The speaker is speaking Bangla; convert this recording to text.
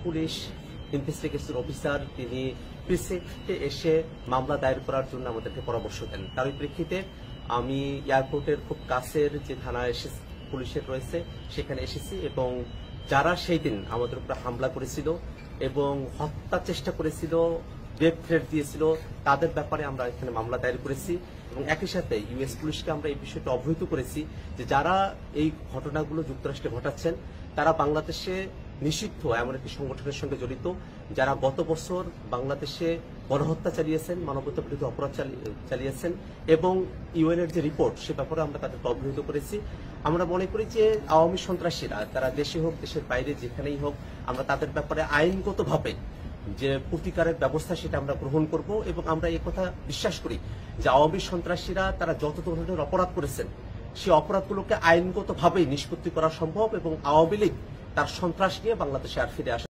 পুলিশ ইনভেস্টিগেশন অফিসার তিনি প্রিসেক্টে এসে মামলা দায়ের করার জন্য আমাদেরকে পরামর্শ দেন। তার প্রেক্ষিতে আমি এয়ারপোর্টের খুব কাছের যে থানা পুলিশের রয়েছে সেখানে এসেছি এবং যারা সেই দিন আমাদের উপর হামলা করেছিল এবং হত্যা চেষ্টা করেছিল, ডেথ থ্রেট দিয়েছিল, তাদের ব্যাপারে আমরা এখানে মামলা দায়ের করেছি এবং একই সাথে ইউএস পুলিশকে আমরা এই বিষয়টা অবহিত করেছি যে যারা এই ঘটনাগুলো যুক্তরাষ্ট্রে ঘটাচ্ছেন তারা বাংলাদেশে নিষিদ্ধ এমন একটি সংগঠনের সঙ্গে জড়িত, যারা গত বছর বাংলাদেশে গণহত্যা চালিয়েছেন, মানবতা বিরোধী অপরাধ চালিয়েছেন এবং ইউএনের যে রিপোর্ট সে ব্যাপারে আমরা তাদেরকে অবহিত করেছি। আমরা মনে করি যে আওয়ামী সন্ত্রাসীরা তারা দেশে হোক দেশের বাইরে যেখানেই হোক আমরা তাদের ব্যাপারে আইনগতভাবে যে প্রতিকারের ব্যবস্থা সেটা আমরা গ্রহণ করব এবং আমরা এই কথা বিশ্বাস করি যে আওয়ামী সন্ত্রাসীরা তারা যত ধরনের অপরাধ করেছেন সেই অপরাধগুলোকে আইনগতভাবেই নিষ্পত্তি করা সম্ভব এবং আওয়ামী লীগ তার সন্ত্রাস নিয়ে বাংলাদেশে আর ফিরে আসা